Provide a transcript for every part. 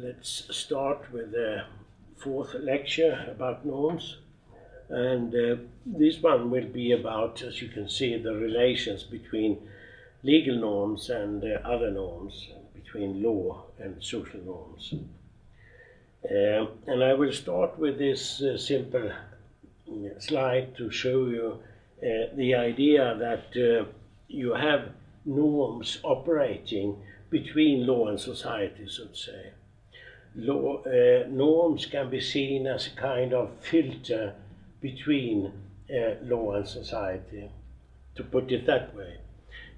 Let's start with the fourth lecture about norms. And this one will be about, as you can see, the relations between legal norms and other norms, between law and social norms. And I will start with this simple slide to show you the idea that you have norms operating between law and society, so to say. Norms can be seen as a kind of filter between law and society, to put it that way.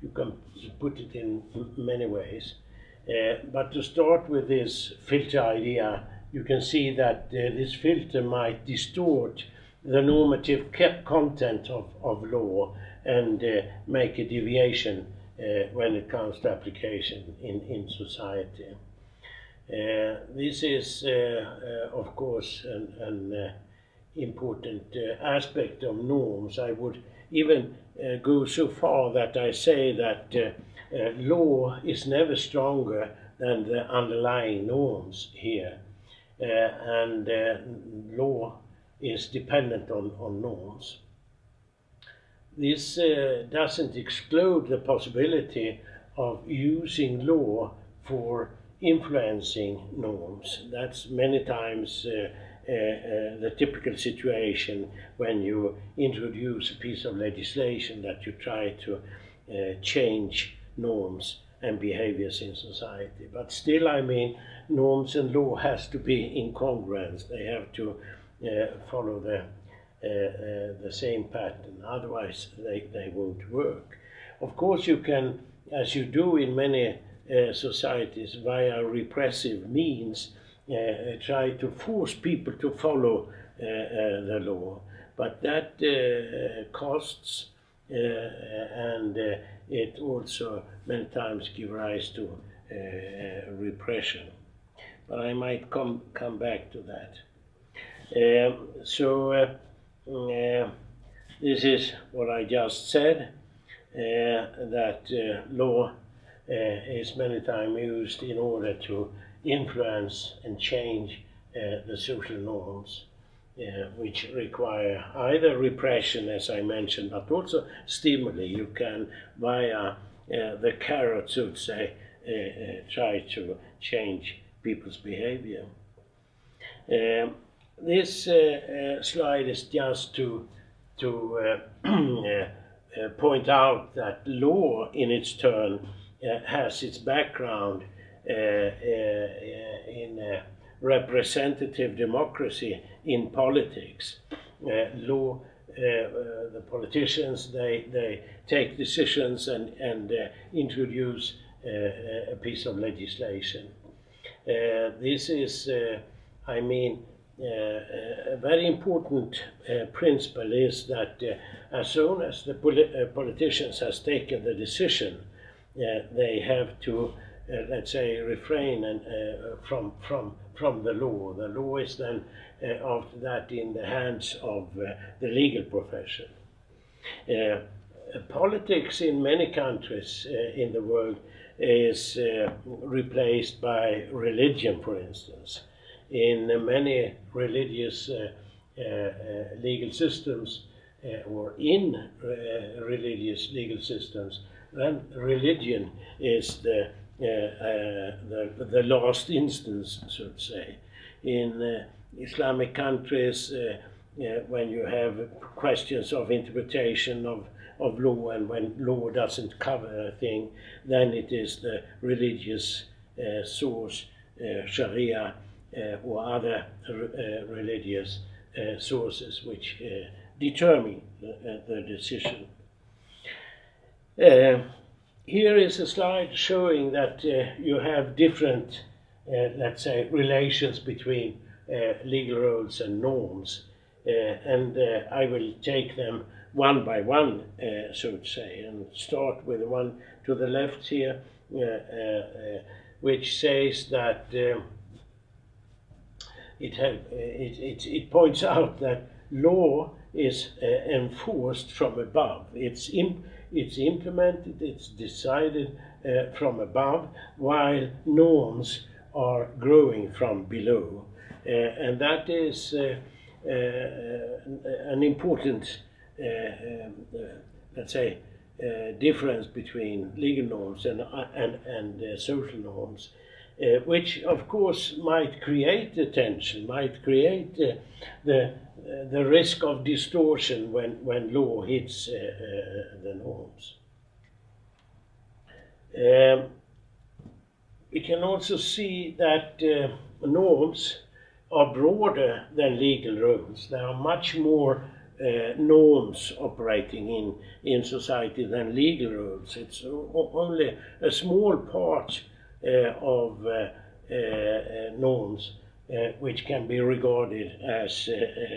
You can put it in many ways. But to start with this filter idea, you can see that this filter might distort the normative content of law and make a deviation when it comes to application in society. This is, of course, an important aspect of norms. I would even go so far that I say that law is never stronger than the underlying norms here, and law is dependent on norms. This doesn't exclude the possibility of using law for influencing norms. That's many times the typical situation when you introduce a piece of legislation, that you try to change norms and behaviors in society. But still, I mean, norms and law has to be in congruence. They have to follow the same pattern, otherwise they won't work. Of course, you can, as you do in many societies, via repressive means, try to force people to follow the law, but that costs, and it also many times gives rise to repression. But I might come back to that. This is what I just said, that law is many times used in order to influence and change the social norms, which require either repression, as I mentioned, but also stimuli. You can, via the carrot, so to say, try to change people's behavior. This slide is just to point out that law, in its turn, has its background in representative democracy in politics. Law, the politicians, they take decisions and introduce a piece of legislation. This is, I mean, a very important principle is that as soon as the politicians has taken the decision, they have to, let's say, refrain from the law. The law is then, after that, in the hands of the legal profession. Politics in many countries in the world is replaced by religion, for instance. In many religious legal systems, or in religious legal systems, then religion is the last instance, so to say. In Islamic countries, when you have questions of interpretation of law, and when law doesn't cover a thing, then it is the religious source, Sharia, or other religious sources which determine the decision. Here is a slide showing that you have different, let's say, relations between legal rules and norms, and I will take them one by one, so to say, and start with the one to the left here, which says that it points out that law is enforced from above. It's implemented, it's decided from above, while norms are growing from below, and that is an important, let's say, difference between legal norms and social norms, which of course might create the tension, might create the risk of distortion when law hits the norms. We can also see that norms are broader than legal rules. There are much more norms operating in society than legal rules. It's only a small part of norms which can be regarded as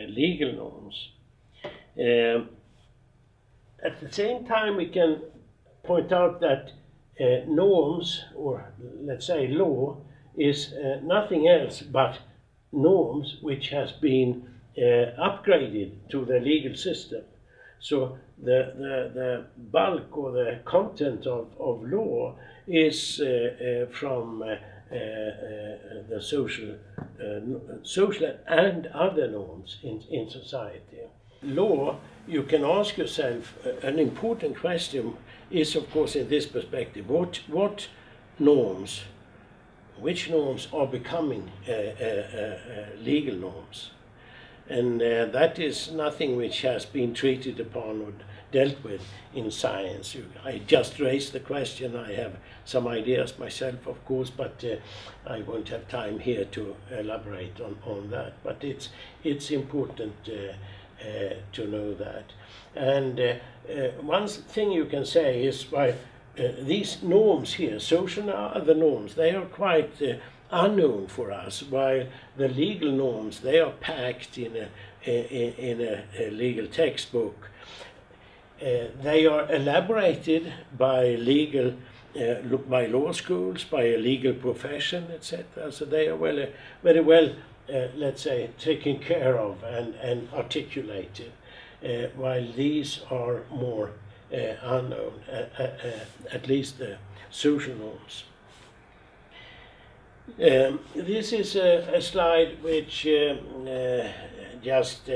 legal norms. At the same time, we can point out that norms, or let's say law, is nothing else but norms which has been upgraded to the legal system. So the bulk or the content of law is from the social and other norms in society. Law, you can ask yourself an important question is, of course, in this perspective, what norms, which norms are becoming legal norms? And that is nothing which has been treated upon or dealt with in science. I just raised the question. I have some ideas myself, of course, but I won't have time here to elaborate on that. But it's important to know that. And one thing you can say is by these norms here, social and other norms, they are quite unknown for us, while the legal norms, they are packed in a legal textbook. They are elaborated by by law schools, by a legal profession, etc. So they are very well, let's say, taken care of and articulated, while these are more unknown, at least the social norms. This is a slide which just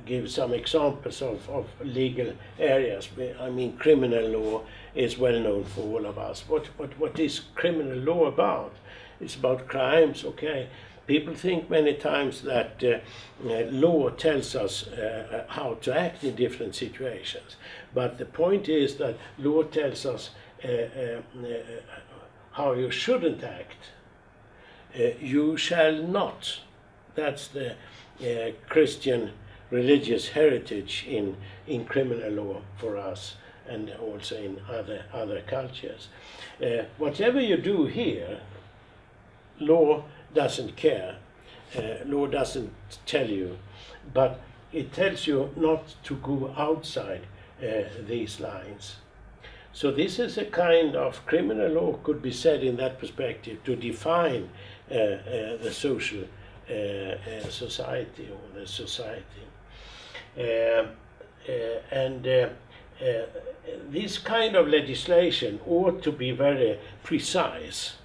gives some examples of legal areas. I mean, criminal law is well known for all of us. What is criminal law about? It's about crimes, okay. People think many times that law tells us how to act in different situations. But the point is that law tells us how you shouldn't act. You shall not. That's the Christian religious heritage in criminal law for us, and also in other cultures. Whatever you do here, law doesn't care. Law doesn't tell you, but it tells you not to go outside these lines. So this is a kind of criminal law, could be said in that perspective, to define the social society or the society. This kind of legislation ought to be very precise,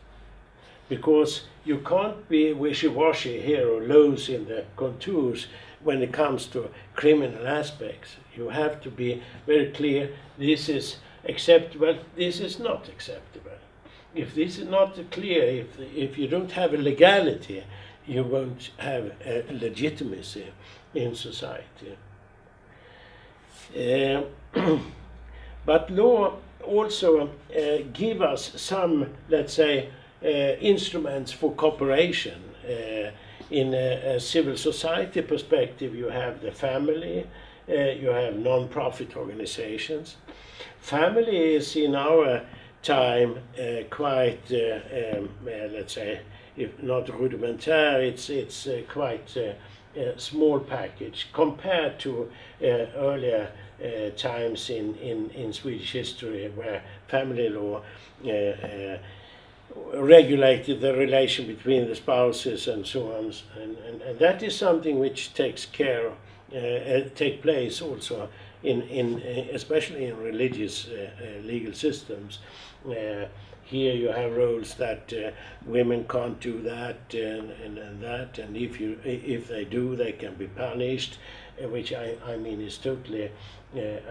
because you can't be wishy-washy here or loose in the contours when it comes to criminal aspects. You have to be very clear, this is acceptable, this is not acceptable. If this is not clear, if you don't have a legality, you won't have a legitimacy in society. But law also give us some, let's say, instruments for cooperation. In a civil society perspective, you have the family, you have non-profit organizations. Family is in our time quite, let's say, if not rudimentary, it's quite a small package compared to earlier times in Swedish history, where family law regulated the relation between the spouses and so on, and that is something which takes place also in especially in religious legal systems. here you have rules that women can't do that and that, and if they do, they can be punished, which I mean is totally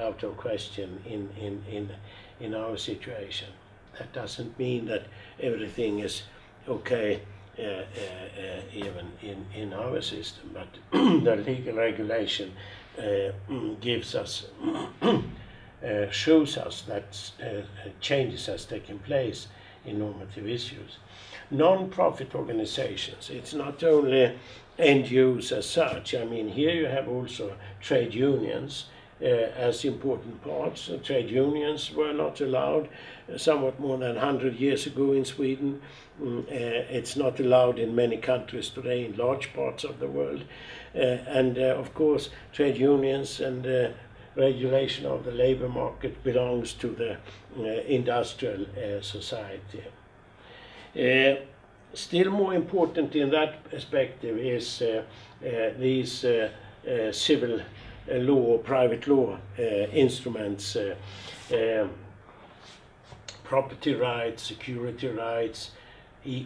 out of question in our situation. That doesn't mean that everything is okay even in our system, but the legal regulation gives us shows us that changes has taken place in normative issues. Non-profit organizations, it's not only NGOs as such. I mean, here you have also trade unions as important parts. Trade unions were not allowed somewhat more than 100 years ago in Sweden. It's not allowed in many countries today in large parts of the world. And of course, trade unions and regulation of the labor market belongs to the industrial society. Still more important in that perspective is these civil law, private law instruments, property rights, security rights,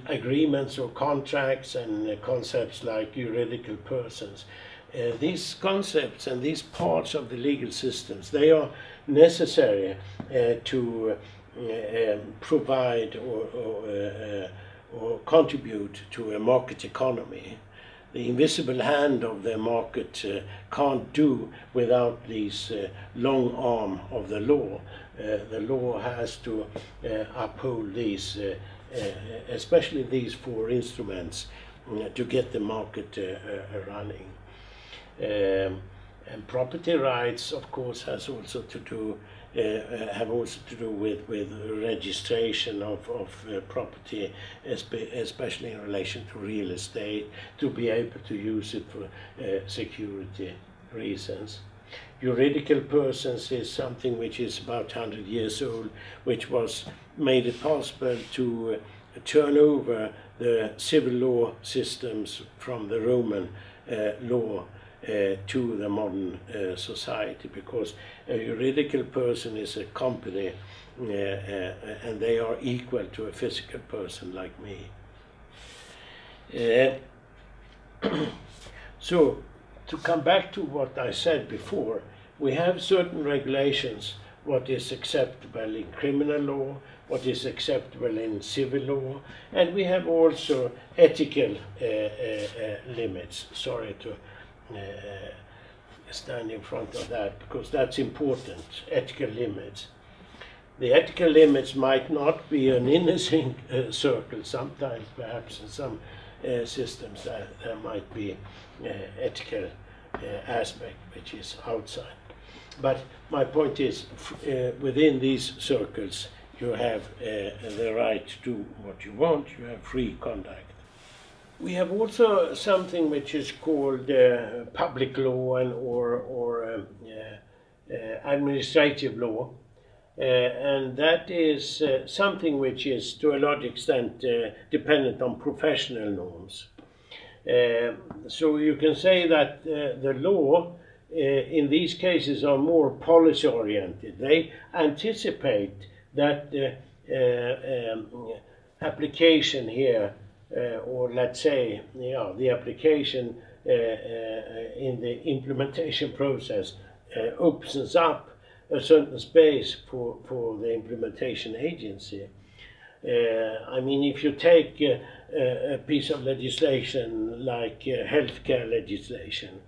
agreements or contracts, and concepts like juridical persons. These concepts and these parts of the legal systems, they are necessary to provide or contribute to a market economy. The invisible hand of the market can't do without this long arm of the law. The law has to uphold these, especially these four instruments, to get the market running. And property rights, of course, have also to do with registration of property, especially in relation to real estate, to be able to use it for security reasons. Juridical persons is something which is about 100 years old, which was made it possible to turn over the civil law systems from the Roman law to the modern society, because a juridical person is a company and they are equal to a physical person like me. So, to come back to what I said before, we have certain regulations, what is acceptable in criminal law, what is acceptable in civil law, and we have also ethical limits. Sorry to stand in front of that, because that's important, ethical limits. The ethical limits might not be an inner circle. Sometimes, perhaps in some systems, there might be ethical aspect which is outside. But my point is, within these circles, you have the right to do what you want. You have free conduct. We have also something which is called public law or administrative law, and that is something which is to a large extent dependent on professional norms. So you can say that the law in these cases are more policy oriented. They anticipate that application here, or let's say, the application in the implementation process opens up a certain space for the implementation agency. I mean, if you take a piece of legislation like healthcare legislation,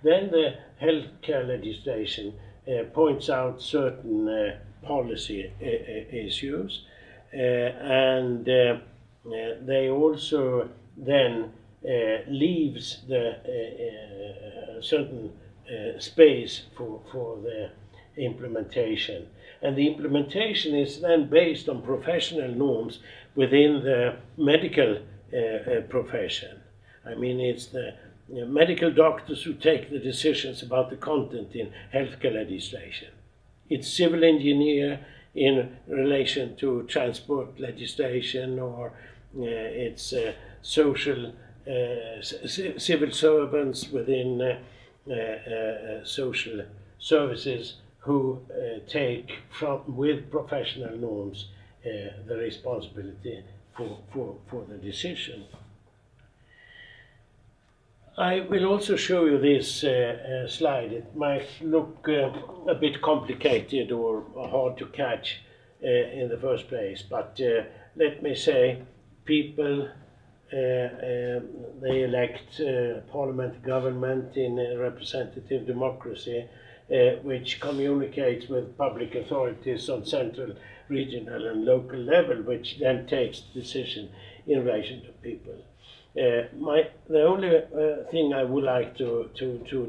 then the healthcare legislation points out certain policy issues, and they also then leaves the certain space for the implementation. And the implementation is then based on professional norms within the medical profession. I mean, it's the medical doctors who take the decisions about the content in healthcare legislation. It's civil engineer in relation to transport legislation, or it's social civil servants within social services who take with professional norms the responsibility for the decision. I will also show you this slide. It might look a bit complicated or hard to catch in the first place, but let me say, people, they elect parliament government in a representative democracy, which communicates with public authorities on central, regional and local level, which then takes decision in relation to people. The only thing I would like to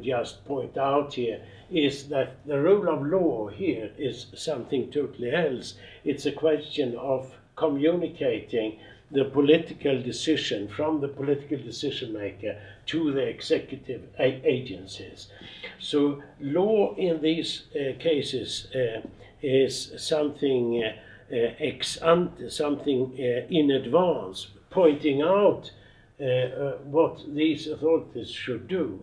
just point out here is that the rule of law here is something totally else. It's a question of communicating the political decision from the political decision maker to the executive agencies. So law in these cases is something ex ante, something in advance, pointing out what these authorities should do.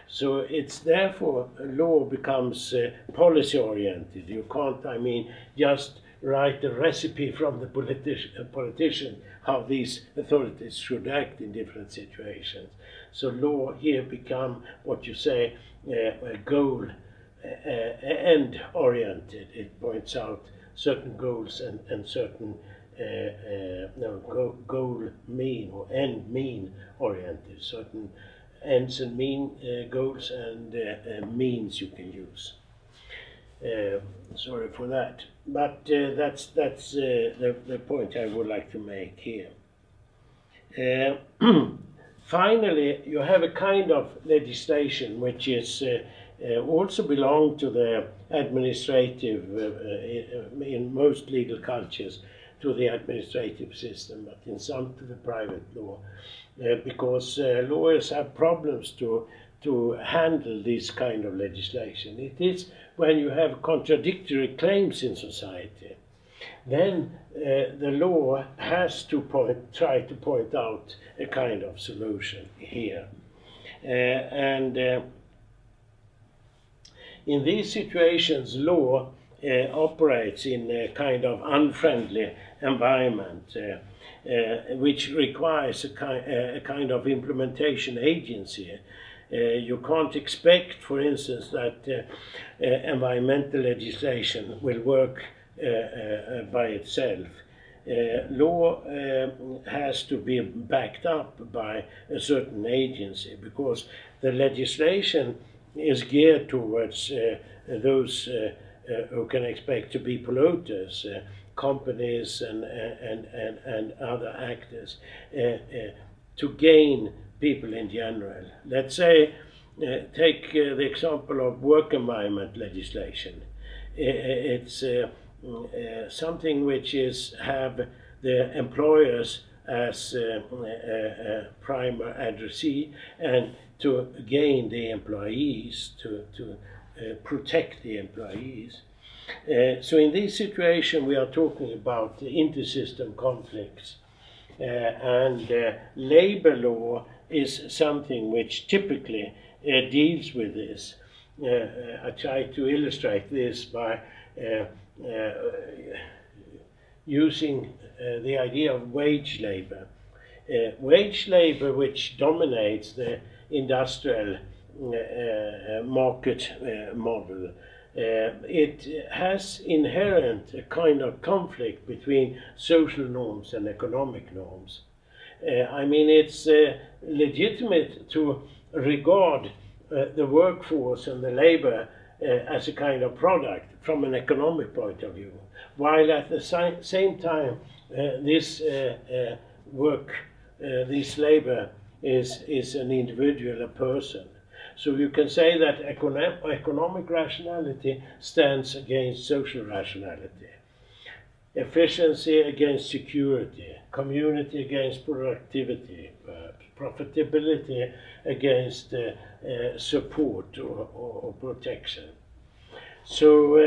So it's therefore law becomes policy oriented. You can't, just write a recipe from the politician how these authorities should act in different situations. So law here become what you say a goal end oriented. It points out certain goals and certain goal mean or end mean oriented, certain ends and mean goals and means you can use. Sorry for that, but that's the point I would like to make here. Finally, you have a kind of legislation which is also belong to the administrative, in most legal cultures, to the administrative system, but in some to the private law, because lawyers have problems to handle this kind of legislation. It is when you have contradictory claims in society, then the law has to try to point out a kind of solution here. In these situations, law operates in a kind of unfriendly environment, which requires a kind of implementation agency. You can't expect, for instance, that environmental legislation will work by itself. Law has to be backed up by a certain agency, because the legislation is geared towards those who can expect to be polluters, companies and other actors, to gain people in general. Let's say, take the example of work environment legislation. It's something which have the employers as prime addressee, and to gain the employees, to protect the employees. So in this situation we are talking about inter-system conflicts, and labor law is something which typically deals with this. I try to illustrate this by using the idea of wage labor. Wage labor, which dominates the industrial market model, it has inherent a kind of conflict between social norms and economic norms. It's legitimate to regard the workforce and the labor as a kind of product from an economic point of view, while at the same time this labor is an individual, a person. So you can say that economic rationality stands against social rationality, efficiency against security, community against productivity, profitability against support or protection. So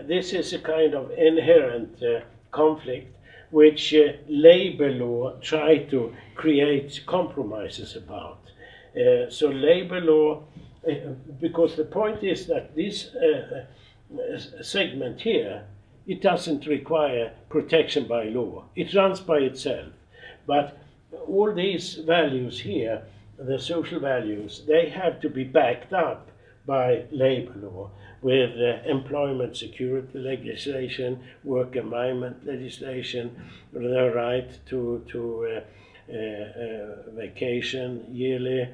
this is a kind of inherent conflict which labor law try to create compromises about. So labor law, because the point is that this segment here it doesn't require protection by law. It runs by itself. But all these values here, the social values, they have to be backed up by labor law with employment security legislation, work environment legislation, the right to vacation yearly,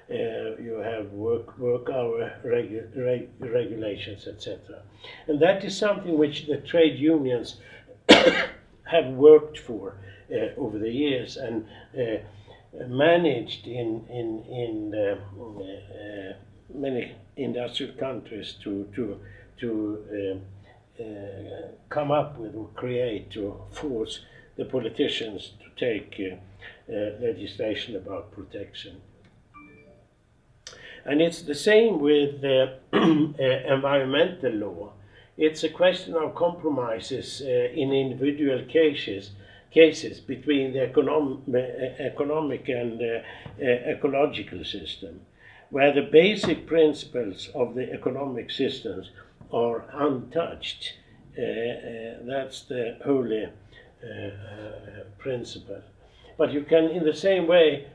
you have work hour regulations, etc. And that is something which the trade unions have worked for over the years and managed in many industrial countries to come up with or create to force the politicians to take legislation about protection. And it's the same with environmental law. It's a question of compromises in individual cases between the economic and ecological system, where the basic principles of the economic systems are untouched. That's the holy principle. But you can, in the same way,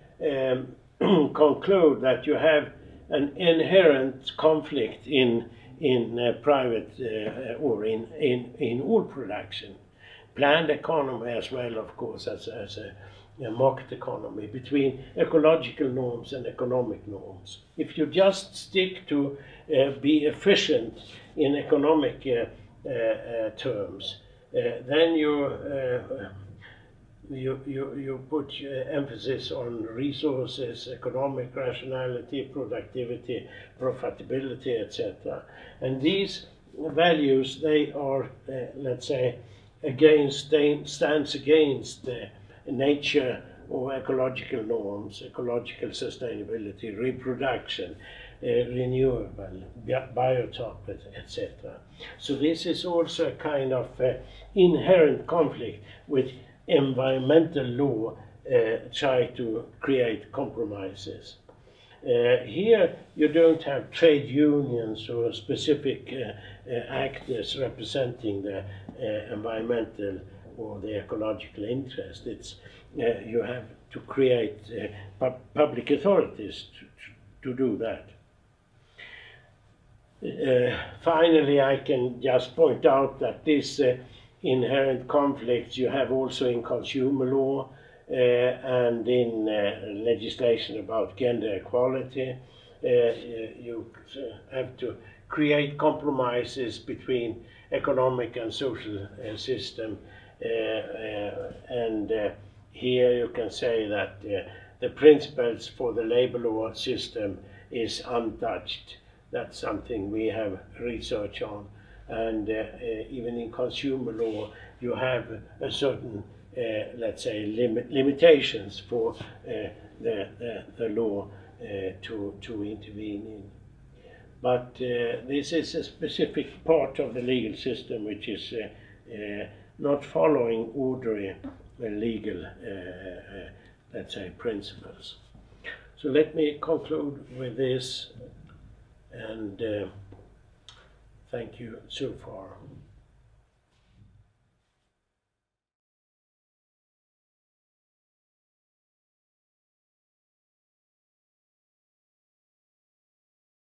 conclude that you have an inherent conflict in private or in all production, planned economy as well, of course, as a market economy, between ecological norms and economic norms. If you just stick to be efficient in economic terms, then you put emphasis on resources, economic rationality, productivity, profitability, etc. And these values, they are, let's say, stands against nature or ecological norms, ecological sustainability, reproduction, renewable, biotop, etc. So this is also a kind of inherent conflict with environmental law try to create compromises. Here you don't have trade unions or specific actors representing the environmental or the ecological interest. It's you have to create public authorities to do that. Finally, I can just point out that this inherent conflicts you have also in consumer law and in legislation about gender equality. You have to create compromises between economic and social system, and here you can say that the principles for the labor law system is untouched. That's something we have research on. And even in consumer law, you have a certain, let's say, limitations for the law to intervene in. But this is a specific part of the legal system which is not following ordinary legal, let's say, principles. So let me conclude with this, and thank you so far.